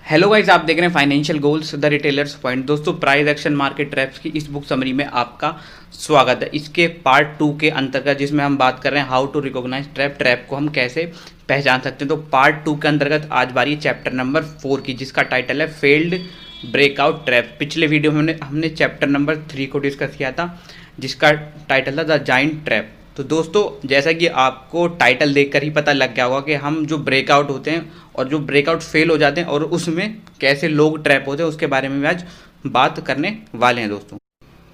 Hello guys, आप देख रहे हैं financial goals the retailers point. दोस्तों, प्राइस एक्शन मार्केट ट्रैप्स की इस बुक समरी में आपका स्वागत है। इसके पार्ट 2 के अंतर्गत जिसमें हम बात कर रहे हैं हाउ टू रिकॉग्नाइज ट्रैप को हम कैसे पहचान सकते हैं। तो पार्ट 2 के अंतर्गत आज बारी चैप्टर नंबर 4 की, जिसका टाइटल है फेल्ड ब्रेकआउट ट्रैप। पिछले वीडियो में हमने चैप्टर नंबर 3 को डिस्कस किया था, जिसका टाइटल था द जाइंट ट्रैप। तो दोस्तों, जैसा कि आपको टाइटल देखकर ही पता लग गया होगा कि हम जो ब्रेकआउट होते हैं और जो ब्रेकआउट फेल हो जाते हैं और उसमें कैसे लोग ट्रैप होते हैं, उसके बारे में आज बात करने वाले हैं दोस्तों।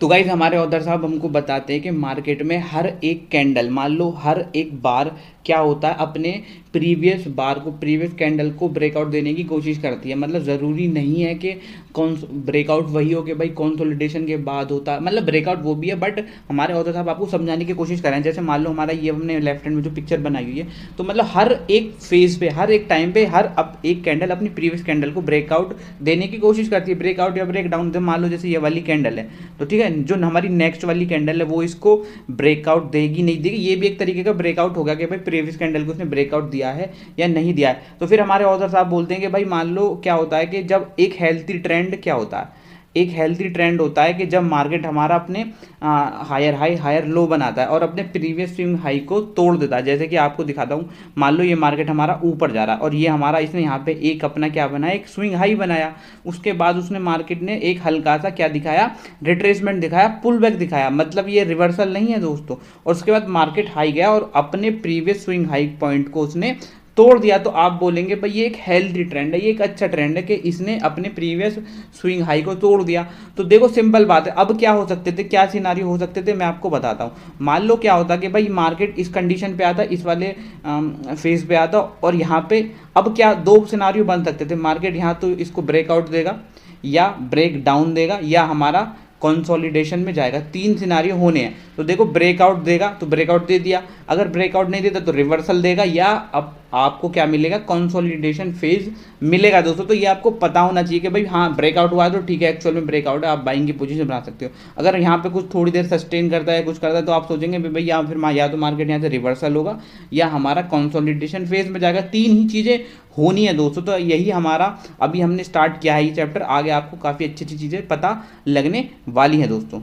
तो गाइज, हमारे ऑथर साहब हमको बताते हैं कि मार्केट में हर एक कैंडल, मान लो हर एक बार क्या होता है, अपने प्रीवियस बार को, प्रीवियस कैंडल को ब्रेकआउट देने की कोशिश करती है। मतलब ज़रूरी नहीं है कि कौन ब्रेकआउट वही हो कि भाई कंसोलिडेशन के बाद होता है, मतलब ब्रेकआउट वो भी है, बट हमारे ऑथर साहब आपको समझाने की कोशिश कर रहे हैं। जैसे मान लो हमारा ये हमने लेफ्ट हैंड में जो पिक्चर बनाई हुई है, तो मतलब हर एक फेज पे, हर एक टाइम पे, हर अब एक कैंडल अपनी प्रीवियस कैंडल को ब्रेकआउट देने की कोशिश करती है। ब्रेकआउट या ब्रेक डाउन, मान लो जैसे ये वाली कैंडल है, तो ठीक है, जो हमारी नेक्स्ट वाली कैंडल है वो इसको ब्रेकआउट देगी नहीं देगी, ये भी एक तरीके का ब्रेकआउट होगा कि भाई प्रीवियस कैंडल को उसने ब्रेकआउट दिया है या नहीं दिया है। तो फिर हमारे ऑथर साहब बोलते हैं कि भाई मान लो क्या होता है कि जब एक हेल्थी ट्रेंड, क्या होता है, एक हेल्थी ट्रेंड होता है कि जब मार्केट हमारा अपने हायर हाई हायर लो बनाता है और अपने प्रीवियस स्विंग हाई को तोड़ देता है। जैसे कि आपको दिखाता हूँ, मान लो ये मार्केट हमारा ऊपर जा रहा है और ये हमारा, इसने यहाँ पे एक अपना क्या बनाया, एक स्विंग हाई बनाया। उसके बाद उसने मार्केट ने एक हल्का सा क्या दिखाया, रिट्रेसमेंट दिखाया, पुल बैक दिखाया, मतलब ये रिवर्सल नहीं है दोस्तों। और उसके बाद मार्केट हाई गया और अपने प्रीवियस स्विंग हाई पॉइंट को उसने तोड़ दिया। तो आप बोलेंगे भाई ये एक हेल्दी ट्रेंड है, ये एक अच्छा ट्रेंड है कि इसने अपने प्रीवियस स्विंग हाई को तोड़ दिया। तो देखो सिंपल बात है, अब क्या हो सकते थे, क्या सिनारियो हो सकते थे, मैं आपको बताता हूँ। मान लो क्या होता कि भाई मार्केट इस कंडीशन पे आता, इस वाले फेज पे आता, और यहाँ पे अब क्या दो सिनारियो बन सकते थे। मार्केट यहाँ तो इसको ब्रेकआउट देगा या ब्रेक डाउन देगा या हमारा कंसोलिडेशन में जाएगा, तीन सिनारियो होने हैं। तो देखो, ब्रेकआउट देगा तो ब्रेकआउट दे दिया, अगर ब्रेकआउट नहीं देता तो रिवर्सल देगा, या अब आपको क्या मिलेगा, कंसोलिडेशन फेज मिलेगा दोस्तों। तो ये आपको पता होना चाहिए कि भाई हाँ ब्रेकआउट हुआ है तो ठीक है, एक्चुअल में ब्रेकआउट है, आप बाइंग की पोजीशन बना सकते हो। अगर यहाँ पे कुछ थोड़ी देर सस्टेन करता है, कुछ करता है, तो आप सोचेंगे भाई या फिर या तो मार्केट यहाँ से रिवर्सल होगा या हमारा कंसोलिडेशन फेज में जाएगा। तीन ही चीज़ें होनी है दोस्तों। तो यही हमारा अभी हमने स्टार्ट किया है ये चैप्टर, आगे आपको काफ़ी अच्छी अच्छी चीज़ें पता लगने वाली हैं दोस्तों।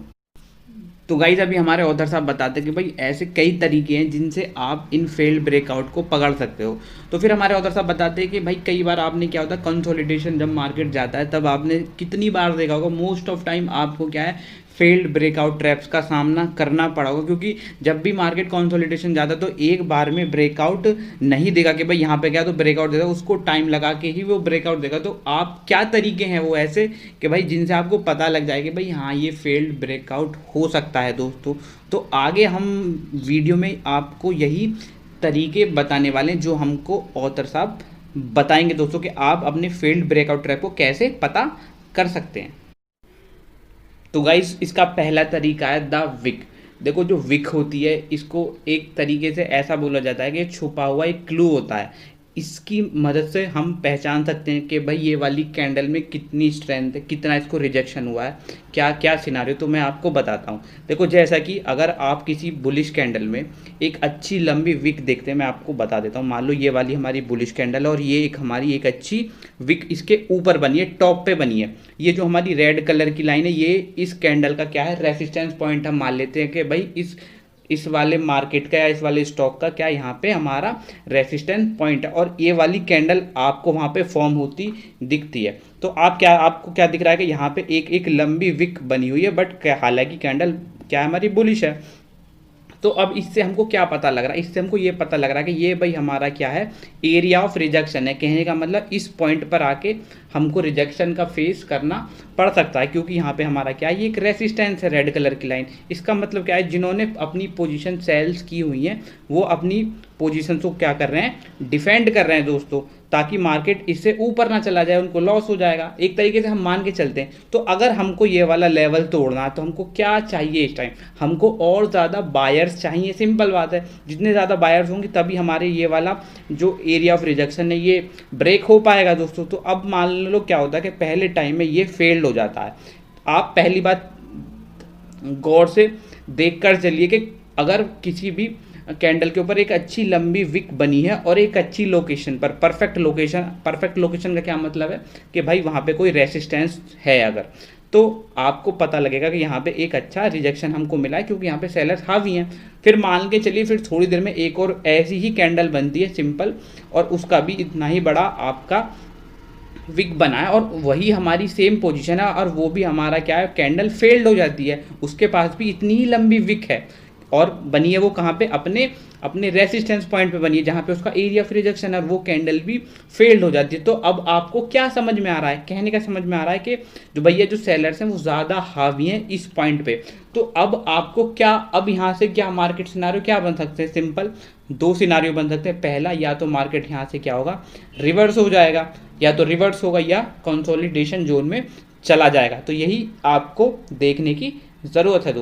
तो गाइज, अभी हमारे ऑथर साहब बताते हैं कि भाई ऐसे कई तरीके हैं जिनसे आप इन फेल्ड ब्रेकआउट को पकड़ सकते हो। तो फिर हमारे ऑथर साहब बताते हैं कि भाई कई बार आपने क्या होता है, कंसोलिडेशन जब मार्केट जाता है तब आपने कितनी बार देखा होगा, मोस्ट ऑफ टाइम आपको क्या है, फेल्ड ब्रेकआउट ट्रैप्स का सामना करना पड़ा होगा। क्योंकि जब भी मार्केट कंसोलिडेशन जाता है तो एक बार में ब्रेकआउट नहीं देगा कि भाई यहाँ पे क्या तो ब्रेकआउट देगा, उसको टाइम लगा के ही वो ब्रेकआउट देगा। तो आप क्या तरीके हैं वो ऐसे कि भाई जिनसे आपको पता लग जाए कि भाई हाँ ये फेल्ड ब्रेकआउट हो सकता है दोस्तों। तो आगे हम वीडियो में आपको यही तरीके बताने वाले हैं जो हमको ऑथर साहब बताएंगे दोस्तों, कि आप अपने फेल्ड ब्रेकआउट ट्रैप को कैसे पता कर सकते हैं। तो गाइस, इसका पहला तरीका है द विक। देखो, जो विक होती है इसको एक तरीके से ऐसा बोला जाता है कि छुपा हुआ एक क्लू होता है। इसकी मदद से हम पहचान सकते हैं कि भाई ये वाली कैंडल में कितनी स्ट्रेंथ है, कितना इसको रिजेक्शन हुआ है, क्या क्या सिनारियो। तो मैं आपको बताता हूँ। देखो, जैसा कि अगर आप किसी बुलिश कैंडल में एक अच्छी लंबी विक देखते हैं, मैं आपको बता देता हूँ। मान लो ये वाली हमारी बुलिश कैंडल है और ये एक हमारी एक अच्छी विक इसके ऊपर बनी है, टॉप पे बनी है। ये जो हमारी रेड कलर की लाइन है, ये इस कैंडल का क्या है, रेसिस्टेंस पॉइंट हम मान लेते हैं कि भाई इस वाले मार्केट का या इस वाले स्टॉक का क्या यहाँ पे हमारा रेसिस्टेंस पॉइंट है। और ये वाली कैंडल आपको वहाँ पे फॉर्म होती दिखती है। तो आपको क्या दिख रहा है कि यहाँ पे एक एक लंबी विक बनी हुई है, बट हालांकि कैंडल क्या है, हमारी बुलिश है। तो अब इससे हमको क्या पता लग रहा है, इससे हमको ये पता लग रहा है कि ये भाई हमारा क्या है, एरिया ऑफ रिजेक्शन है। कहने का मतलब इस पॉइंट पर आके हमको रिजेक्शन का फेस करना पड़ सकता है, क्योंकि यहाँ पे हमारा क्या है, ये एक रेसिस्टेंस है, रेड कलर की लाइन। इसका मतलब क्या है, जिन्होंने अपनी पोजीशन सेल्स की हुई हैं वो अपनी पोजीशन को क्या कर रहे हैं, डिफेंड कर रहे हैं दोस्तों, ताकि मार्केट इससे ऊपर ना चला जाए, उनको लॉस हो जाएगा। एक तरीके से हम मान के चलते हैं। तो अगर हमको ये वाला लेवल तोड़ना है तो हमको क्या चाहिए इस टाइम, हमको और ज़्यादा बायर्स चाहिए। सिंपल बात है, जितने ज़्यादा बायर्स होंगे तभी हमारे ये वाला जो एरिया ऑफ रिजेक्शन है ये ब्रेक हो पाएगा दोस्तों। तो अब मान लो क्या होता है कि पहले टाइम में ये फेल्ड हो जाता है। आप पहली बात गौर से देख कर चलिए कि अगर किसी भी कैंडल के ऊपर एक अच्छी लंबी विक बनी है और एक अच्छी लोकेशन पर, परफेक्ट लोकेशन का क्या मतलब है कि भाई वहाँ पे कोई रेसिस्टेंस है अगर, तो आपको पता लगेगा कि यहाँ पे एक अच्छा रिजेक्शन हमको मिला है क्योंकि यहाँ पे सेलर्स हावी हैं। फिर मान के चलिए फिर थोड़ी देर में एक और ऐसी ही कैंडल बनती है सिंपल, और उसका भी इतना ही बड़ा आपका विक बना है और वही हमारी सेम पोजीशन है, और वो भी हमारा क्या है, कैंडल फेल्ड हो जाती है, उसके पास भी इतनी ही लंबी विक है और बनी है वो कहाँ पे, अपने अपने रेसिस्टेंस पॉइंट पे बनी है जहाँ पे उसका एरिया ऑफ रिजेक्शन है, वो कैंडल भी फेल्ड हो जाती है। तो अब आपको क्या समझ में आ रहा है, कहने का समझ में आ रहा है कि जो भैया जो सेलर्स हैं वो ज़्यादा हावी हैं इस पॉइंट पे। तो अब आपको क्या, अब यहाँ से क्या मार्केट सिनारियो क्या बन सकते हैं, सिंपल दो सिनारियो बन सकते हैं। पहला, या तो मार्केट यहाँ से क्या होगा, रिवर्स हो जाएगा, या तो रिवर्स होगा या कंसोलिडेशन जोन में चला जाएगा। तो यही आपको देखने की ज़रूरत है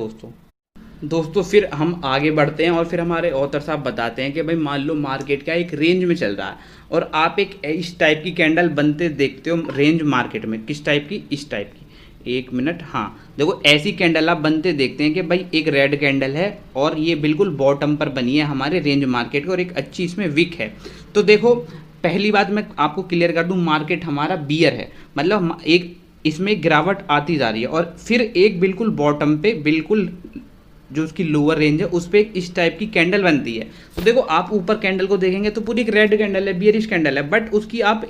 दोस्तों फिर हम आगे बढ़ते हैं और फिर हमारे ऑथर साहब बताते हैं कि भाई मान लो मार्केट का एक रेंज में चल रहा है और आप एक इस टाइप की कैंडल बनते देखते हो रेंज मार्केट में, किस टाइप की, इस टाइप की, एक मिनट, हाँ देखो ऐसी कैंडल आप बनते देखते हैं कि भाई एक रेड कैंडल है और ये बिल्कुल बॉटम पर बनी है हमारे रेंज मार्केट की और एक अच्छी इसमें विक है। तो देखो पहली बात मैं आपको क्लियर कर दूं, मार्केट हमारा बियर है, मतलब एक इसमें गिरावट आती जा रही है और फिर एक बिल्कुल बॉटम पे, बिल्कुल जो उसकी लोअर रेंज है उस पर एक इस टाइप की कैंडल बनती है। तो देखो आप ऊपर कैंडल को देखेंगे तो पूरी एक रेड कैंडल है, बियरिश कैंडल है, बट उसकी आप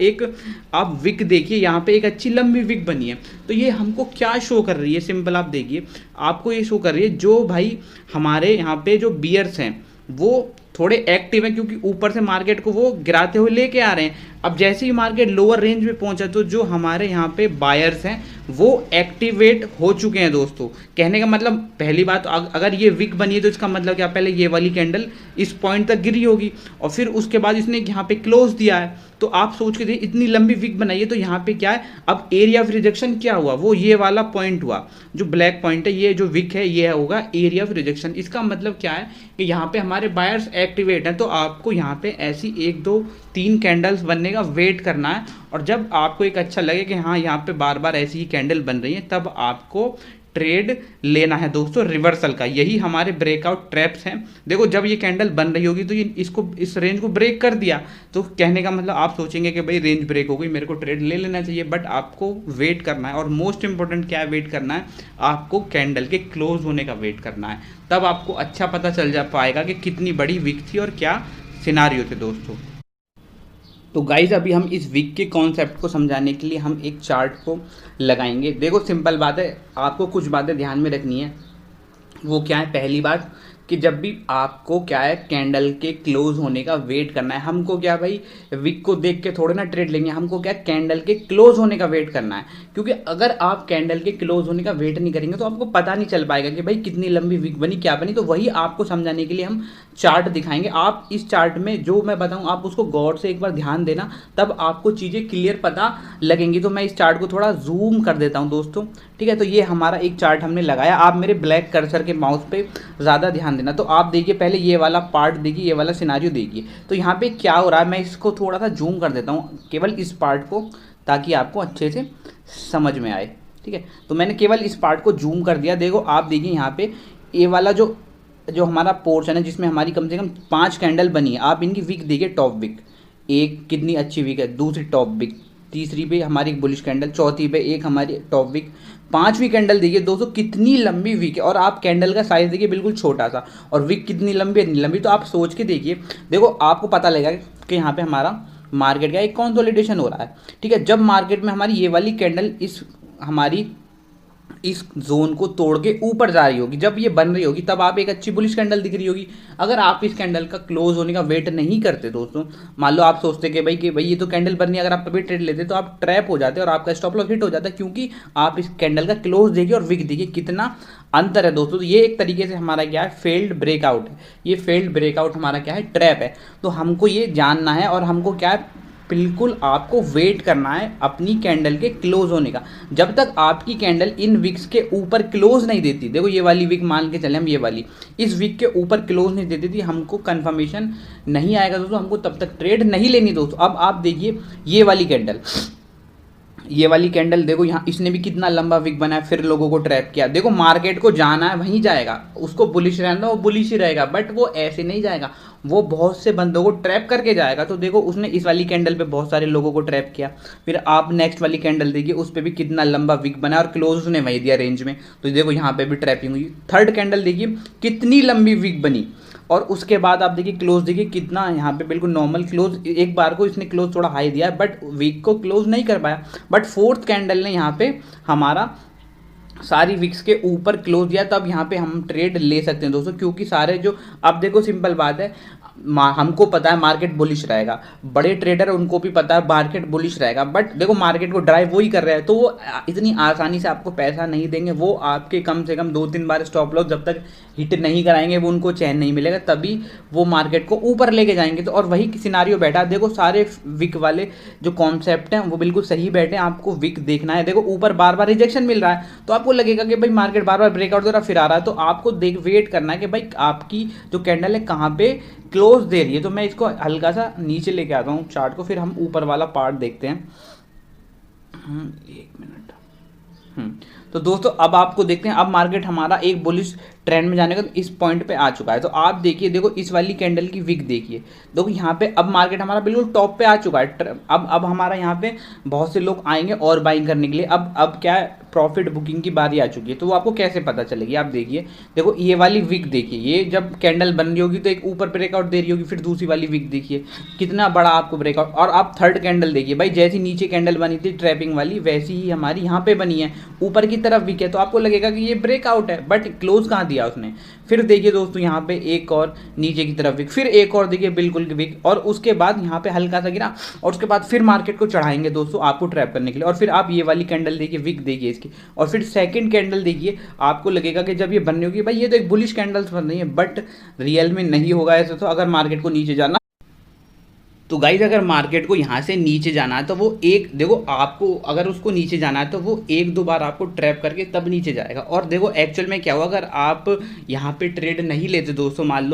विक देखिए, यहाँ पे एक अच्छी लंबी विक बनी है। तो ये हमको क्या शो कर रही है, सिंपल आप देखिए, आपको ये शो कर रही है जो भाई हमारे यहाँ पे जो बियर्स हैं वो थोड़े एक्टिव हैं क्योंकि ऊपर से मार्केट को वो गिराते हुए लेके आ रहे हैं। अब जैसे ही मार्केट लोअर रेंज में पहुंचा तो जो हमारे यहाँ पे बायर्स हैं वो एक्टिवेट हो चुके हैं दोस्तों। कहने का मतलब पहली बात, अगर ये विक बनी है तो इसका मतलब क्या, पहले ये वाली कैंडल इस पॉइंट तक गिरी होगी और फिर उसके बाद इसने यहाँ पे क्लोज दिया है। तो आप सोच के देखिए इतनी लंबी विक बनाई है तो यहाँ पे क्या है, अब एरिया ऑफ रिजेक्शन क्या हुआ, वो ये वाला पॉइंट हुआ, जो ब्लैक पॉइंट है, ये जो विक है ये होगा एरिया ऑफ रिजेक्शन। इसका मतलब क्या है कि यहाँ पे हमारे बायर्स एक्टिवेट हैं। तो आपको यहाँ पे ऐसी 1 2 3 कैंडल्स बनने का वेट करना है और जब आपको एक अच्छा लगे कि हाँ यहाँ पे बार बार ऐसी ही कैंडल बन रही है तब आपको ट्रेड लेना है दोस्तों रिवर्सल का। यही हमारे ब्रेकआउट ट्रैप्स हैं। देखो जब ये कैंडल बन रही होगी तो ये इस रेंज को ब्रेक कर दिया तो कहने का मतलब आप सोचेंगे कि भाई रेंज ब्रेक हो गई, मेरे को ट्रेड ले लेना चाहिए, बट आपको वेट करना है। और मोस्ट इंपॉर्टेंट क्या वेट करना है, आपको कैंडल के क्लोज होने का वेट करना है, तब आपको अच्छा पता चल जा पाएगा कि कितनी बड़ी विक थी और क्या सिनारियो थे दोस्तों। तो गाइज अभी हम इस वीक के कॉन्सेप्ट को समझाने के लिए हम एक चार्ट को लगाएंगे। देखो सिंपल बात है, आपको कुछ बातें ध्यान में रखनी है। वो क्या है, पहली बात कि जब भी आपको क्या है कैंडल के क्लोज होने का वेट करना है, हमको क्या भाई विक को देख के थोड़े ना ट्रेड लेंगे, हमको क्या कैंडल के क्लोज होने का वेट करना है। क्योंकि अगर आप कैंडल के क्लोज होने का वेट नहीं करेंगे तो आपको पता नहीं चल पाएगा कि भाई कितनी लंबी विक बनी, क्या बनी। तो वही आपको समझाने के लिए हम चार्ट दिखाएंगे। आप इस चार्ट में जो मैं बताऊँ आप उसको गौर से एक बार ध्यान देना, तब आपको चीज़ें क्लियर पता लगेंगी। तो मैं इस चार्ट को थोड़ा जूम कर देता हूँ दोस्तों, ठीक है। तो ये हमारा एक चार्ट हमने लगाया, आप मेरे ब्लैक कर्सर के माउस पे ज़्यादा ध्यान देना। तो आप देखिए पहले ये वाला पार्ट देखिए, ये वाला सिनारियो देखिए। तो यहाँ पे क्या हो रहा है, मैं इसको थोड़ा सा जूम कर देता हूँ केवल इस पार्ट को, ताकि आपको अच्छे से समझ में आए, ठीक है। तो मैंने केवल इस पार्ट को जूम कर दिया। देखो आप देखिए यहाँ पे ये वाला जो हमारा पोर्शन है जिसमें हमारी कम से कम 5 कैंडल बनी है, आप इनकी विक देखिए। टॉप विक एक कितनी अच्छी विक है, दूसरी टॉप विक, तीसरी पे हमारी एक बुलिश कैंडल, चौथी पे एक हमारी टॉप विक, 5वीं कैंडल देखिए दोस्तों कितनी लंबी विक है। और आप कैंडल का साइज देखिए बिल्कुल छोटा सा, और विक कितनी लंबी इतनी लंबी। तो आप सोच के देखिए, देखो आपको पता लगेगा कि यहाँ पे हमारा मार्केट का एक कंसोलिडेशन हो रहा है, ठीक है। जब मार्केट में हमारी ये वाली कैंडल इस जोन को तोड़ के ऊपर जा रही होगी, जब ये बन रही होगी तब आप एक अच्छी बुलिश कैंडल दिख रही होगी। अगर आप इस कैंडल का क्लोज होने का वेट नहीं करते दोस्तों, मान लो आप सोचते कि भाई ये तो कैंडल बन रही है, अगर आप अभी ट्रेड लेते तो आप ट्रैप हो जाते और आपका स्टॉप लॉस हिट हो जाता, क्योंकि आप इस कैंडल का क्लोज देखिए और विक देखिए कितना अंतर है दोस्तों। तो ये एक तरीके से हमारा क्या है, फेल्ड ब्रेकआउट है। ये फेल्ड ब्रेकआउट हमारा क्या है, ट्रैप है। तो हमको ये जानना है और हमको क्या है, बिल्कुल आपको वेट करना है अपनी कैंडल के क्लोज होने का। जब तक आपकी कैंडल इन विक्स के ऊपर क्लोज नहीं देती, देखो ये वाली विक मान के चले हम, ये वाली इस विक के ऊपर क्लोज नहीं देती थी, हमको कंफर्मेशन नहीं आएगा दोस्तों, हमको तब तक ट्रेड नहीं लेनी दोस्तों। अब आप देखिए ये वाली कैंडल, ये वाली कैंडल देखो, यहाँ इसने भी कितना लंबा विक बनाया, फिर लोगों को ट्रैप किया। देखो मार्केट को जाना है वहीं जाएगा, उसको बुलिश रहना वो बुलिश ही रहेगा, बट वो ऐसे नहीं जाएगा, वो बहुत से बंदों को ट्रैप करके जाएगा। तो देखो उसने इस वाली कैंडल पे बहुत सारे लोगों को ट्रैप किया। फिर आप नेक्स्ट वाली कैंडल देखिए, उस पर भी कितना लंबा विक बनाया और क्लोज उसने वही दिया रेंज में। तो देखो यहाँ पे भी ट्रैपिंग हुई। थर्ड कैंडल देखिए कितनी लंबी विक बनी, और उसके बाद आप देखिए क्लोज देखिए कितना, यहाँ पे बिल्कुल नॉर्मल क्लोज। एक बार को इसने क्लोज थोड़ा हाई दिया है, बट वीक को क्लोज नहीं कर पाया। बट फोर्थ कैंडल ने यहाँ पे हमारा सारी विक्स के ऊपर क्लोज दिया, तब यहाँ पे हम ट्रेड ले सकते हैं दोस्तों। क्योंकि सारे जो, अब देखो सिंपल बात है, हमको पता है मार्केट बुलिश रहेगा, बड़े ट्रेडर उनको भी पता है मार्केट बुलिश रहेगा, बट देखो मार्केट को ड्राइव वही कर रहे हैं, तो वो इतनी आसानी से आपको पैसा नहीं देंगे। वो आपके कम से कम 2-3 बार स्टॉप लॉस जब तक हिट नहीं कराएंगे, वो उनको चैन नहीं मिलेगा, तभी वो मार्केट को ऊपर लेके जाएंगे। तो और वही सिनारियो बैठा, देखो सारे विक वाले जो कॉन्सेप्ट हैं वो बिल्कुल सही बैठे हैं। आपको विक देखना है, देखो ऊपर बार बार रिजेक्शन मिल रहा है, तो आपको लगेगा कि भाई मार्केट बार बार ब्रेकआउट दे रहा फिर आ रहा है, तो आपको देख वेट करना है कि भाई आपकी जो कैंडल है कहाँ पे क्लोज दे रही है। तो मैं इसको हल्का सा नीचे लेके आता हूँ चार्ट को, फिर हम ऊपर वाला पार्ट देखते हैं। एक मिनट। तो दोस्तों अब आपको देखते हैं, अब मार्केट हमारा एक बुलिश ट्रेंड में जाने का इस पॉइंट पे आ चुका है। तो आप देखिए, देखो इस वाली कैंडल की विक देखिए, देखो यहाँ पे अब मार्केट हमारा बिल्कुल टॉप पे आ चुका है। अब हमारा यहाँ पे बहुत से लोग आएंगे और बाइंग करने के लिए। अब क्या है, प्रॉफिट बुकिंग की बारी आ चुकी है। तो वो आपको कैसे पता चलेगी, आप देखिए, देखो ये वाली विक देखिए, ये जब कैंडल बन रही होगी तो एक ऊपर ब्रेकआउट दे रही होगी, फिर दूसरी वाली विक देखिए कितना बड़ा आपको ब्रेकआउट। और आप थर्ड कैंडल देखिए, भाई जैसी नीचे कैंडल बनी थी ट्रैपिंग वाली, वैसी ही हमारी यहाँ पे बनी है, ऊपर की तरफ विक है। तो आपको लगेगा कि ये ब्रेकआउट है, बट क्लोज कहाँ दिया उसने। फिर देखिए दोस्तों यहाँ पे एक और नीचे की तरफ विक, फिर एक और देखिए बिल्कुल विक, और उसके बाद यहाँ पे हल्का सा गिरा, और उसके बाद फिर मार्केट को चढ़ाएंगे दोस्तों आपको ट्रैप करने के लिए। और फिर आप ये वाली कैंडल देखिए, विक देखिए इसकी, और फिर सेकंड कैंडल देखिए, आपको लगेगा कि जब ये बननी होगी, भाई ये तो एक बुलिश कैंडल्स बन रही है, बट रियल में नहीं होगा ऐसे। तो अगर मार्केट को नीचे जाना, तो गाइज अगर मार्केट को यहाँ से नीचे जाना है तो वो एक, देखो आपको अगर उसको नीचे जाना है तो वो 1-2 बार आपको ट्रैप करके तब नीचे जाएगा। और देखो एक्चुअल में क्या हुआ, अगर आप यहाँ पे ट्रेड नहीं लेते दोस्तों, मान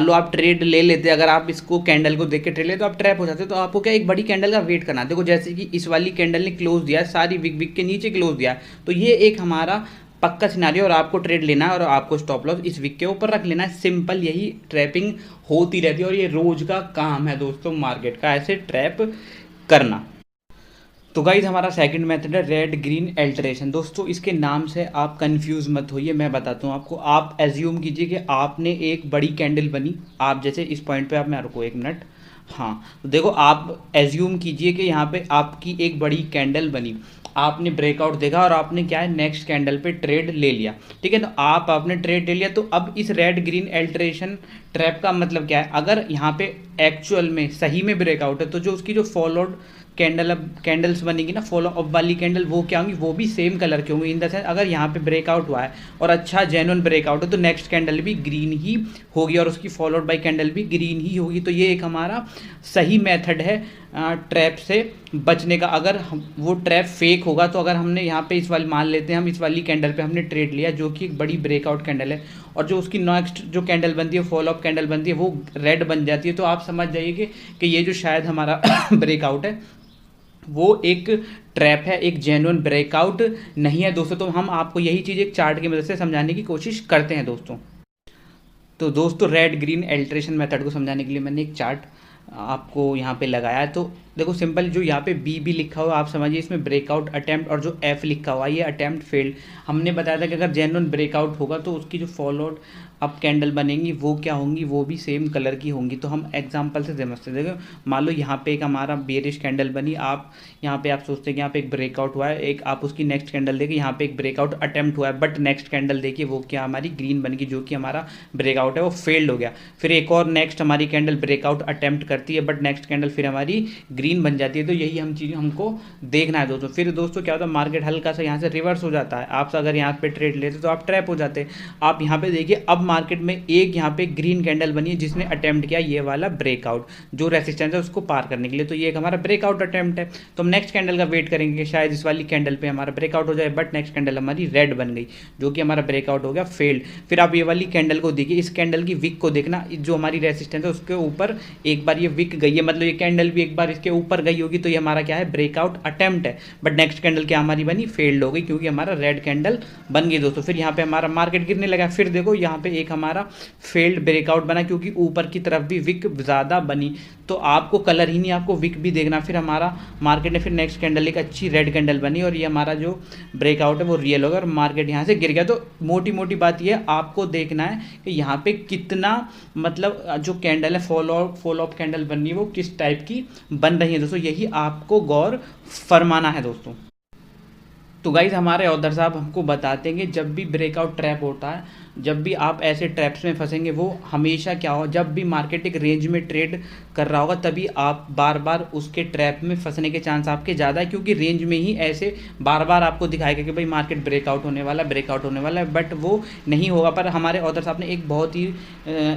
लो आप ट्रेड ले लेते, अगर आप इसको कैंडल को देख के ट्रेड लेते तो आप ट्रैप हो जाते। तो आपको क्या, एक बड़ी कैंडल का वेट करना है। देखो जैसे कि इस वाली कैंडल ने क्लोज दिया है, सारी विक के नीचे क्लोज दिया है, तो ये एक हमारा पक्का सिनारियो, और आपको ट्रेड लेना है और आपको स्टॉप लॉस इस विक के ऊपर रख लेना है। सिंपल यही ट्रैपिंग होती रहती है, और ये रोज का काम है दोस्तों मार्केट का, ऐसे ट्रैप करना। तो गाइज हमारा सेकंड मेथड है रेड ग्रीन अल्टरेशन। दोस्तों इसके नाम से आप कंफ्यूज मत होइए, मैं बताता हूँ आपको। आप एज्यूम कीजिए कि आपने एक बड़ी कैंडल बनी, आप जैसे इस पॉइंट पे, आप मैं रुको 1 मिनट, हाँ तो देखो आप एज्यूम कीजिए कि यहाँ पे आपकी एक बड़ी कैंडल बनी, आपने ब्रेकआउट देखा और आपने क्या है, नेक्स्ट कैंडल पे ट्रेड ले लिया, ठीक है। तो आपने ट्रेड ले लिया, तो अब इस रेड ग्रीन अल्टरेशन ट्रैप का मतलब क्या है, अगर यहाँ पे एक्चुअल में सही में ब्रेकआउट है, तो जो उसकी जो फॉलोड कैंडल, अब कैंडल्स बनेगी ना फॉलो अप वाली कैंडल, वो क्या होंगी, वो भी सेम कलर की होंगी। इन द सेंस अगर यहाँ पे ब्रेकआउट हुआ है और अच्छा जेन्युइन ब्रेकआउट है, तो नेक्स्ट कैंडल भी ग्रीन ही होगी और उसकी फॉलोड बाय कैंडल भी ग्रीन ही होगी। तो ये एक हमारा सही मेथड है ट्रैप से बचने का। अगर वो ट्रैप फेक होगा, तो अगर हमने यहाँ पे इस वाली, मान लेते हैं हम इस वाली कैंडल पे हमने ट्रेड लिया, जो कि एक बड़ी ब्रेकआउट कैंडल है, और जो उसकी नेक्स्ट जो कैंडल बनती है, फॉलो अप कैंडल बनती है, वो रेड बन जाती है, तो आप समझ जाइए कि ये जो शायद हमारा ब्रेकआउट है वो एक ट्रैप है, एक जेन्युइन ब्रेकआउट नहीं है दोस्तों। तो हम आपको यही चीज़ एक चार्ट की मदद से समझाने की कोशिश करते हैं दोस्तों। तो दोस्तों रेड ग्रीन अल्टरेशन मेथड को समझाने के लिए मैंने एक चार्ट आपको यहाँ पे लगाया है। तो देखो सिंपल, जो यहाँ पे बी लिखा हुआ आप समझिए इसमें ब्रेकआउट अटेम्प्ट, और जो एफ लिखा हुआ ये अटेम्प्ट फेल्ड। हमने बताया था कि अगर जेन्युइन ब्रेकआउट होगा तो उसकी जो फॉलोड अप कैंडल बनेंगी वो क्या होंगी, वो भी सेम कलर की होंगी। तो हम एग्जांपल से समझते हैं। देखो मान लो यहाँ पे एक हमारा बेरिश कैंडल बनी, आप यहाँ पे आप सोचते हैं कि यहाँ पे एक ब्रेकआउट हुआ है, एक आप उसकी नेक्स्ट कैंडल देखिए, यहाँ पे एक ब्रेकआउट अटेम्प्ट हुआ है, बट नेक्स्ट कैंडल देखिए वो क्या हमारी ग्रीन बन गई, जो कि हमारा ब्रेकआउट है वो फेल्ड हो गया। फिर एक और नेक्स्ट हमारी कैंडल ब्रेकआउट अटेम्प्ट करती है, बट नेक्स्ट कैंडल फिर हमारी ग्रीन बन जाती है। तो यही हम चीज़ हमको देखना है दोस्तों। फिर दोस्तों क्या होता है, मार्केट हल्का सा यहाँ से रिवर्स हो जाता है, आप अगर यहाँ पे ट्रेड लेते तो आप ट्रैप हो जाते। आप यहाँ पे देखिए अब मार्केट में एक यहाँ पे ग्रीन कैंडल बनी है जिसने अटेम्प्ट किया ये वाला ब्रेकआउट, जो रेसिस्टेंस है उसको पार करने के लिए। तो ये एक हमारा ब्रेकआउट अटेम्प्ट है। तो हम नेक्स्ट कैंडल का वेट करेंगे कि शायद इस वाली कैंडल पे हमारा ब्रेकआउट हो जाए, बट नेक्स्ट कैंडल हमारी रेड बन गई, जो कि हमारा ब्रेकआउट हो गया फेल्ड। फिर आप ये वाली कैंडल को देखिए, इस कैंडल की विक को देखना, जो हमारी रेसिस्टेंस है उसके ऊपर एक बार ये विक गई है, मतलब ये कैंडल भी एक बार इसके ऊपर गई होगी तो ये हमारा क्या है, ब्रेकआउट अटेम्प्ट है। बट नेक्स्ट कैंडल क्या हमारी बनी, फेल्ड हो गई, क्योंकि हमारा रेड कैंडल बन गई दोस्तों। फिर यहाँ पे हमारा मार्केट गिरने लगा, फिर देखो यहाँ पे एक हमारा फेल्ड ब्रेकआउट बना, क्योंकि ऊपर की तरफ भी विक ज़्यादा बनी। तो आपको कलर ही नहीं, आपको विक भी देखना। फिर हमारा मार्केट ने फिर नेक्स्ट कैंडल एक अच्छी रेड कैंडल बनी और ये हमारा जो ब्रेकआउट है वो रियल होगा और मार्केट यहाँ से गिर गया। तो मोटी मोटी बात ये है, आपको देखना है कि यहाँ पे कितना मतलब जो कैंडल है फॉल ऑफ कैंडल बन रही है वो किस टाइप की बन रही है दोस्तों, यही आपको गौर फरमाना है दोस्तों। तो गाइज हमारे ऑथर साहब हमको बताते हैं कि जब भी ब्रेकआउट ट्रैप होता है, जब भी आप ऐसे ट्रैप्स में फंसेंगे, वो हमेशा क्या हो, जब भी मार्केट एक रेंज में ट्रेड कर रहा होगा तभी आप बार बार उसके ट्रैप में फंसने के चांस आपके ज़्यादा है, क्योंकि रेंज में ही ऐसे बार बार आपको दिखाएगा कि भाई मार्केट ब्रेकआउट होने वाला है, ब्रेकआउट होने वाला है, बट वो नहीं होगा। पर हमारे ऑथर साहब ने एक बहुत ही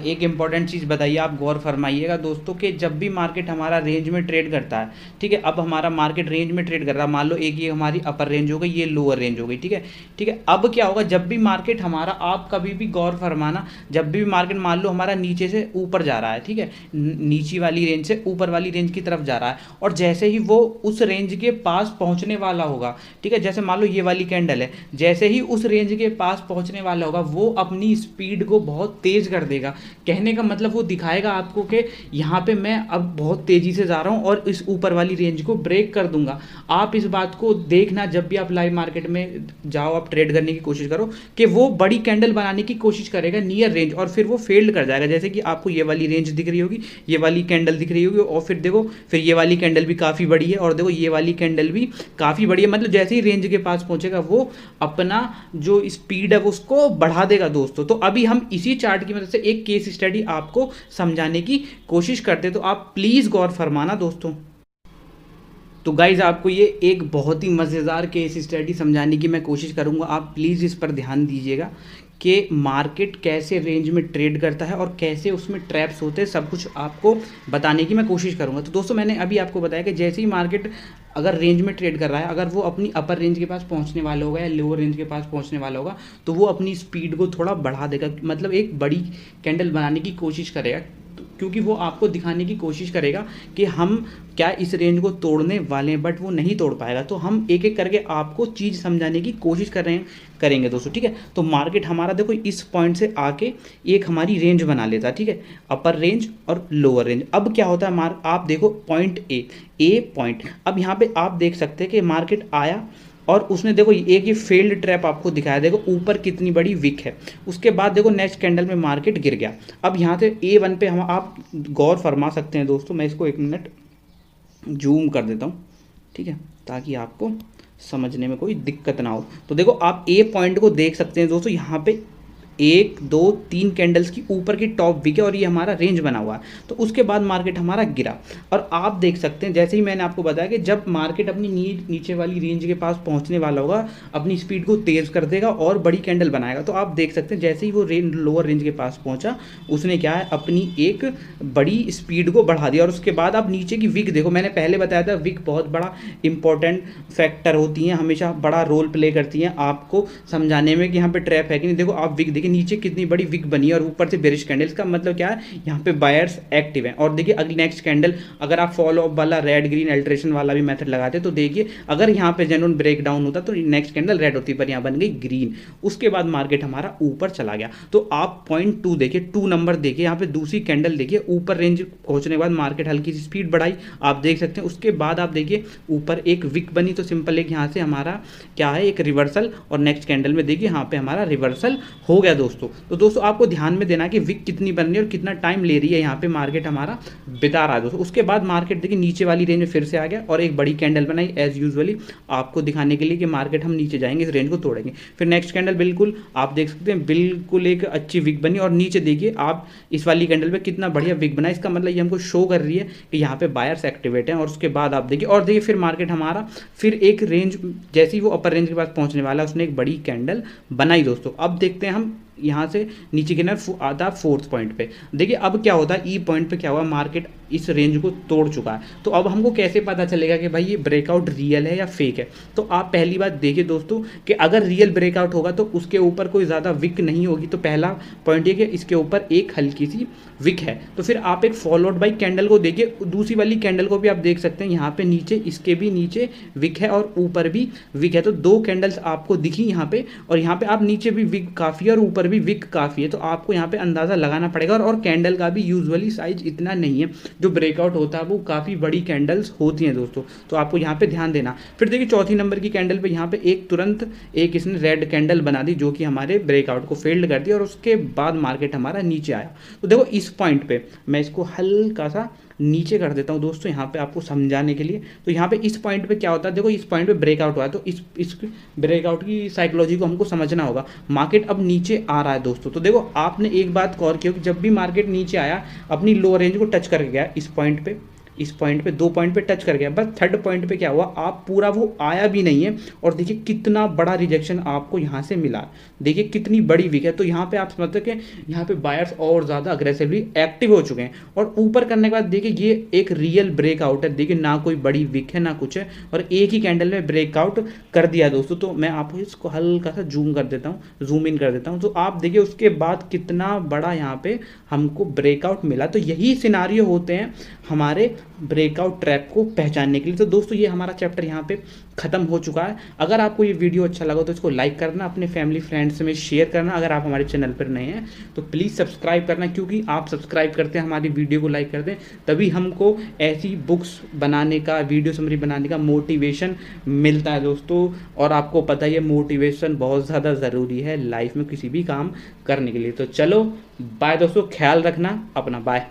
एक इंपॉर्टेंट चीज़ बताई है, आप गौर फरमाइएगा दोस्तों, कि जब भी मार्केट हमारा रेंज में ट्रेड करता है, ठीक है, अब हमारा मार्केट रेंज में ट्रेड कर रहा है, मान लो एक ये हमारी अपर रेंज हो गई, ये लोअर रेंज हो गई, ठीक है, ठीक है। अब क्या होगा, जब भी मार्केट हमारा, आप कभी भी गौर फरमाना, जब भी मार्केट मान लो हमारा नीचे से ऊपर जा रहा है, ठीक है, नीची वाली रेंज से ऊपर वाली रेंज की तरफ जा रहा है, और जैसे ही वो उस रेंज के पास पहुंचने वाला होगा, ठीक है, जैसे मान लो ये वाली कैंडल है, जैसे ही उस रेंज के पास पहुंचने वाला होगा वो अपनी स्पीड को बहुत तेज कर देगा। कहने का मतलब वो दिखाएगा आपको कि यहाँ पे मैं अब बहुत तेजी से जा रहा हूँ और इस ऊपर वाली रेंज को ब्रेक कर दूंगा। आप इस बात को देखना, जब भी आप लाइव मार्केट में जाओ, आप ट्रेड करने की कोशिश करो कि वो बड़ी कैंडल बनाने की कोशिश करेगा नियर रेंज, और फिर वो फेल्ड कर जाएगा। जैसे कि आपको ये वाली रेंज दिख रही होगी, ये वाली कैंडल दिख रही होगी, और फिर देखो फिर ये वाली कैंडल भी काफ़ी बड़ी है, और देखो ये वाली कैंडल भी काफ़ी बड़ी है। मतलब जैसे ही रेंज के पास पहुंचेगा वो अपना जो स्पीड है वो उसको बढ़ा देगा दोस्तों। तो अभी हम इसी चार्ट की मदद से एक केस स्टडी आपको समझाने की कोशिश करते हैं, तो आप प्लीज़ गौर फरमाना दोस्तों। तो गाइज आपको ये एक बहुत ही मज़ेदार केस स्टडी समझाने की मैं कोशिश करूँगा, आप प्लीज़ इस पर ध्यान दीजिएगा कि मार्केट कैसे रेंज में ट्रेड करता है और कैसे उसमें ट्रैप्स होते हैं, सब कुछ आपको बताने की मैं कोशिश करूँगा। तो दोस्तों मैंने अभी आपको बताया कि जैसे ही मार्केट अगर रेंज में ट्रेड कर रहा है, अगर वो अपनी अपर रेंज के पास पहुंचने वाला होगा या लोअर रेंज के पास पहुंचने वाला होगा, तो वो अपनी स्पीड को थोड़ा बढ़ा देगा, मतलब एक बड़ी कैंडल बनाने की कोशिश करेगा, क्योंकि वो आपको दिखाने की कोशिश करेगा कि हम क्या इस रेंज को तोड़ने वाले हैं, बट वो नहीं तोड़ पाएगा। तो हम एक एक करके आपको चीज़ समझाने की कोशिश करेंगे दोस्तों, ठीक है। तो मार्केट हमारा देखो इस पॉइंट से आके एक हमारी रेंज बना लेता है, ठीक है, अपर रेंज और लोअर रेंज। अब क्या होता है, आप देखो पॉइंट ए पॉइंट, अब यहाँ पे आप देख सकते हैं कि मार्केट आया और उसने देखो एक ये फेल्ड ट्रैप आपको दिखाया, देखो ऊपर कितनी बड़ी विक है। उसके बाद देखो नेक्स्ट कैंडल में मार्केट गिर गया। अब यहाँ से A1 पे हम आप गौर फरमा सकते हैं दोस्तों, मैं इसको 1 मिनट जूम कर देता हूँ, ठीक है, ताकि आपको समझने में कोई दिक्कत ना हो। तो देखो आप A पॉइंट को देख सकते हैं दोस्तों, यहाँ पे 1 2 3 कैंडल्स की ऊपर की टॉप विक है और ये हमारा रेंज बना हुआ है। तो उसके बाद मार्केट हमारा गिरा, और आप देख सकते हैं जैसे ही मैंने आपको बताया कि जब मार्केट अपनी नीचे वाली रेंज के पास पहुंचने वाला होगा, अपनी स्पीड को तेज़ कर देगा और बड़ी कैंडल बनाएगा। तो आप देख सकते हैं जैसे ही वो लोअर रेंज के पास पहुंचा, उसने क्या है, अपनी एक बड़ी स्पीड को बढ़ा दिया। और उसके बाद आप नीचे की विक देखो, मैंने पहले बताया था विक बहुत बड़ा इंपॉर्टेंट फैक्टर होती हैं, हमेशा बड़ा रोल प्ले करती हैं आपको समझाने में कि यहाँ पे ट्रैप है कि नहीं। देखो आप विक देखिए, नीचे कितनी बड़ी विक बनी है और ऊपर से बेरिश कैंडल, इसका मतलब क्या है, यहाँ पे बायर्स एक्टिव हैं। और देखिए अगली नेक्स्ट कैंडल, अगर आप फॉलो अप वाला रेड ग्रीन अल्ट्रेशन वाला भी मेथड लगाते तो देखिए अगर यहाँ पे जेन्युइन ब्रेक डाउन होता तो नेक्स्ट कैंडल रेड होती, पर यहाँ बन गई ग्रीन। उसके बाद मार्केट हमारा ऊपर चला गया। तो आप पॉइंट 2 देखिए, 2 नंबर देखिए, यहाँ पे दूसरी कैंडल देखिए, ऊपर रेंज पहुंचने के बाद मार्केट हल्की सी स्पीड बढ़ाई, आप देख सकते हैं। उसके बाद आप देखिए ऊपर एक विक बनी, तो सिंपल एक यहाँ से हमारा क्या है, एक रिवर्सल, और नेक्स्ट कैंडल में देखिए यहाँ पे हमारा रिवर्सल हो गया दोस्तों। तो दोस्तों आपको ध्यान में देना कि विक कितनी बन रही है और कितना टाइम ले रही है, यहाँ पे मार्केट हमारा बिता रहा है दोस्तों। उसके बाद मार्केट देखिए नीचे वाली रेंज में फिर से आ गया और एक बड़ी कैंडल बनाई एज यूजुअली, आपको दिखाने के लिए कि मार्केट हम नीचे जाएंगे, इस रेंज को तोड़ेंगे। फिर नेक्स्ट कैंडल बिल्कुल आप देख सकते हैं, बिल्कुल एक अच्छी विक बनी, और नीचे देखिए आप इस वाली कैंडल पे कितना बढ़िया विक बना। इसका मतलब ये हमको शो कर रही है कि यहाँ पे बायर्स एक्टिवेट हैं। और उसके बाद आप देखिए, और देखिए फिर मार्केट हमारा फिर एक रेंज, जैसे ही वो अपर रेंज के पास पहुंचने वाला है, उसने एक बड़ी कैंडल बनाई दोस्तों। अब देखते हैं हम यहाँ से नीचे गिरना आता 4th पॉइंट पे। देखिए अब क्या होता है, ई पॉइंट पे क्या हुआ, मार्केट इस रेंज को तोड़ चुका है। तो अब हमको कैसे पता चलेगा कि भाई ये ब्रेकआउट रियल है या फेक है? तो आप पहली बात देखिए दोस्तों कि अगर रियल ब्रेकआउट होगा तो उसके ऊपर कोई ज़्यादा विक नहीं होगी। तो पहला पॉइंट ये कि इसके ऊपर एक हल्की सी विक है। तो फिर आप एक फॉलोड बाई कैंडल को देखिए, दूसरी वाली कैंडल को भी आप देख सकते हैं, यहाँ पे नीचे इसके भी नीचे विक है और ऊपर भी विक है। तो दो कैंडल्स आपको दिखी यहाँ पे, और यहाँ पे आप नीचे भी विक काफ़ी है और ऊपर भी विक काफ़ी है। तो आपको यहाँ पे अंदाज़ा लगाना पड़ेगा। और कैंडल का भी यूजुअली साइज इतना नहीं है, जो ब्रेकआउट होता है वो काफ़ी बड़ी कैंडल्स होती हैं दोस्तों। तो आपको यहाँ पे ध्यान देना। फिर देखिए चौथी नंबर की कैंडल पे यहाँ पे तुरंत एक इसने रेड कैंडल बना दी, जो कि हमारे ब्रेकआउट को फेल्ड कर दिया और उसके बाद मार्केट हमारा नीचे आया। तो देखो इस पॉइंट पे मैं इसको हल्का सा नीचे कर देता हूं दोस्तों, यहाँ पे आपको समझाने के लिए। तो यहाँ पे इस पॉइंट पे क्या होता है, देखो इस पॉइंट पे ब्रेकआउट हुआ है, तो इस ब्रेकआउट की साइकोलॉजी को हमको समझना होगा। मार्केट अब नीचे आ रहा है दोस्तों। तो देखो आपने एक बात गौर की कि जब भी मार्केट नीचे आया अपनी लोअर रेंज को टच करके गया, इस पॉइंट पे 2 पॉइंट पे टच कर गया, बस थर्ड पॉइंट पे क्या हुआ, आप पूरा वो आया भी नहीं है। और देखिए कितना बड़ा रिजेक्शन आपको यहाँ से मिला, देखिए कितनी बड़ी वीक है। तो यहाँ पे आप समझते हैं कि यहाँ पे बायर्स और ज़्यादा अग्रेसिवली एक्टिव हो चुके हैं। और ऊपर करने के बाद देखिए ये एक रियल ब्रेकआउट है, देखिए ना कोई बड़ी वीक है ना कुछ है, और एक ही कैंडल में ब्रेकआउट कर दिया दोस्तों। तो मैं आपको इसको हल्का सा जूम कर देता हूँ, जूम इन कर देता हूँ। तो आप देखिए उसके बाद कितना बड़ा यहाँ पे हमको ब्रेकआउट मिला। तो यही सिनारियो होते हैं हमारे ब्रेकआउट ट्रैप को पहचानने के लिए। तो दोस्तों ये हमारा चैप्टर यहाँ पे खत्म हो चुका है। अगर आपको ये वीडियो अच्छा लगा तो इसको लाइक करना, अपने फैमिली फ्रेंड्स में शेयर करना। अगर आप हमारे चैनल पर नए हैं तो प्लीज़ सब्सक्राइब करना, क्योंकि आप सब्सक्राइब करते हैं, हमारी वीडियो को लाइक करते हैं, तभी हमको ऐसी बुक्स बनाने का, वीडियो समरी बनाने का मोटिवेशन मिलता है दोस्तों। और आपको पता ही है मोटिवेशन बहुत ज़्यादा ज़रूरी है लाइफ में किसी भी काम करने के लिए। तो चलो बाय दोस्तों, ख्याल रखना अपना, बाय।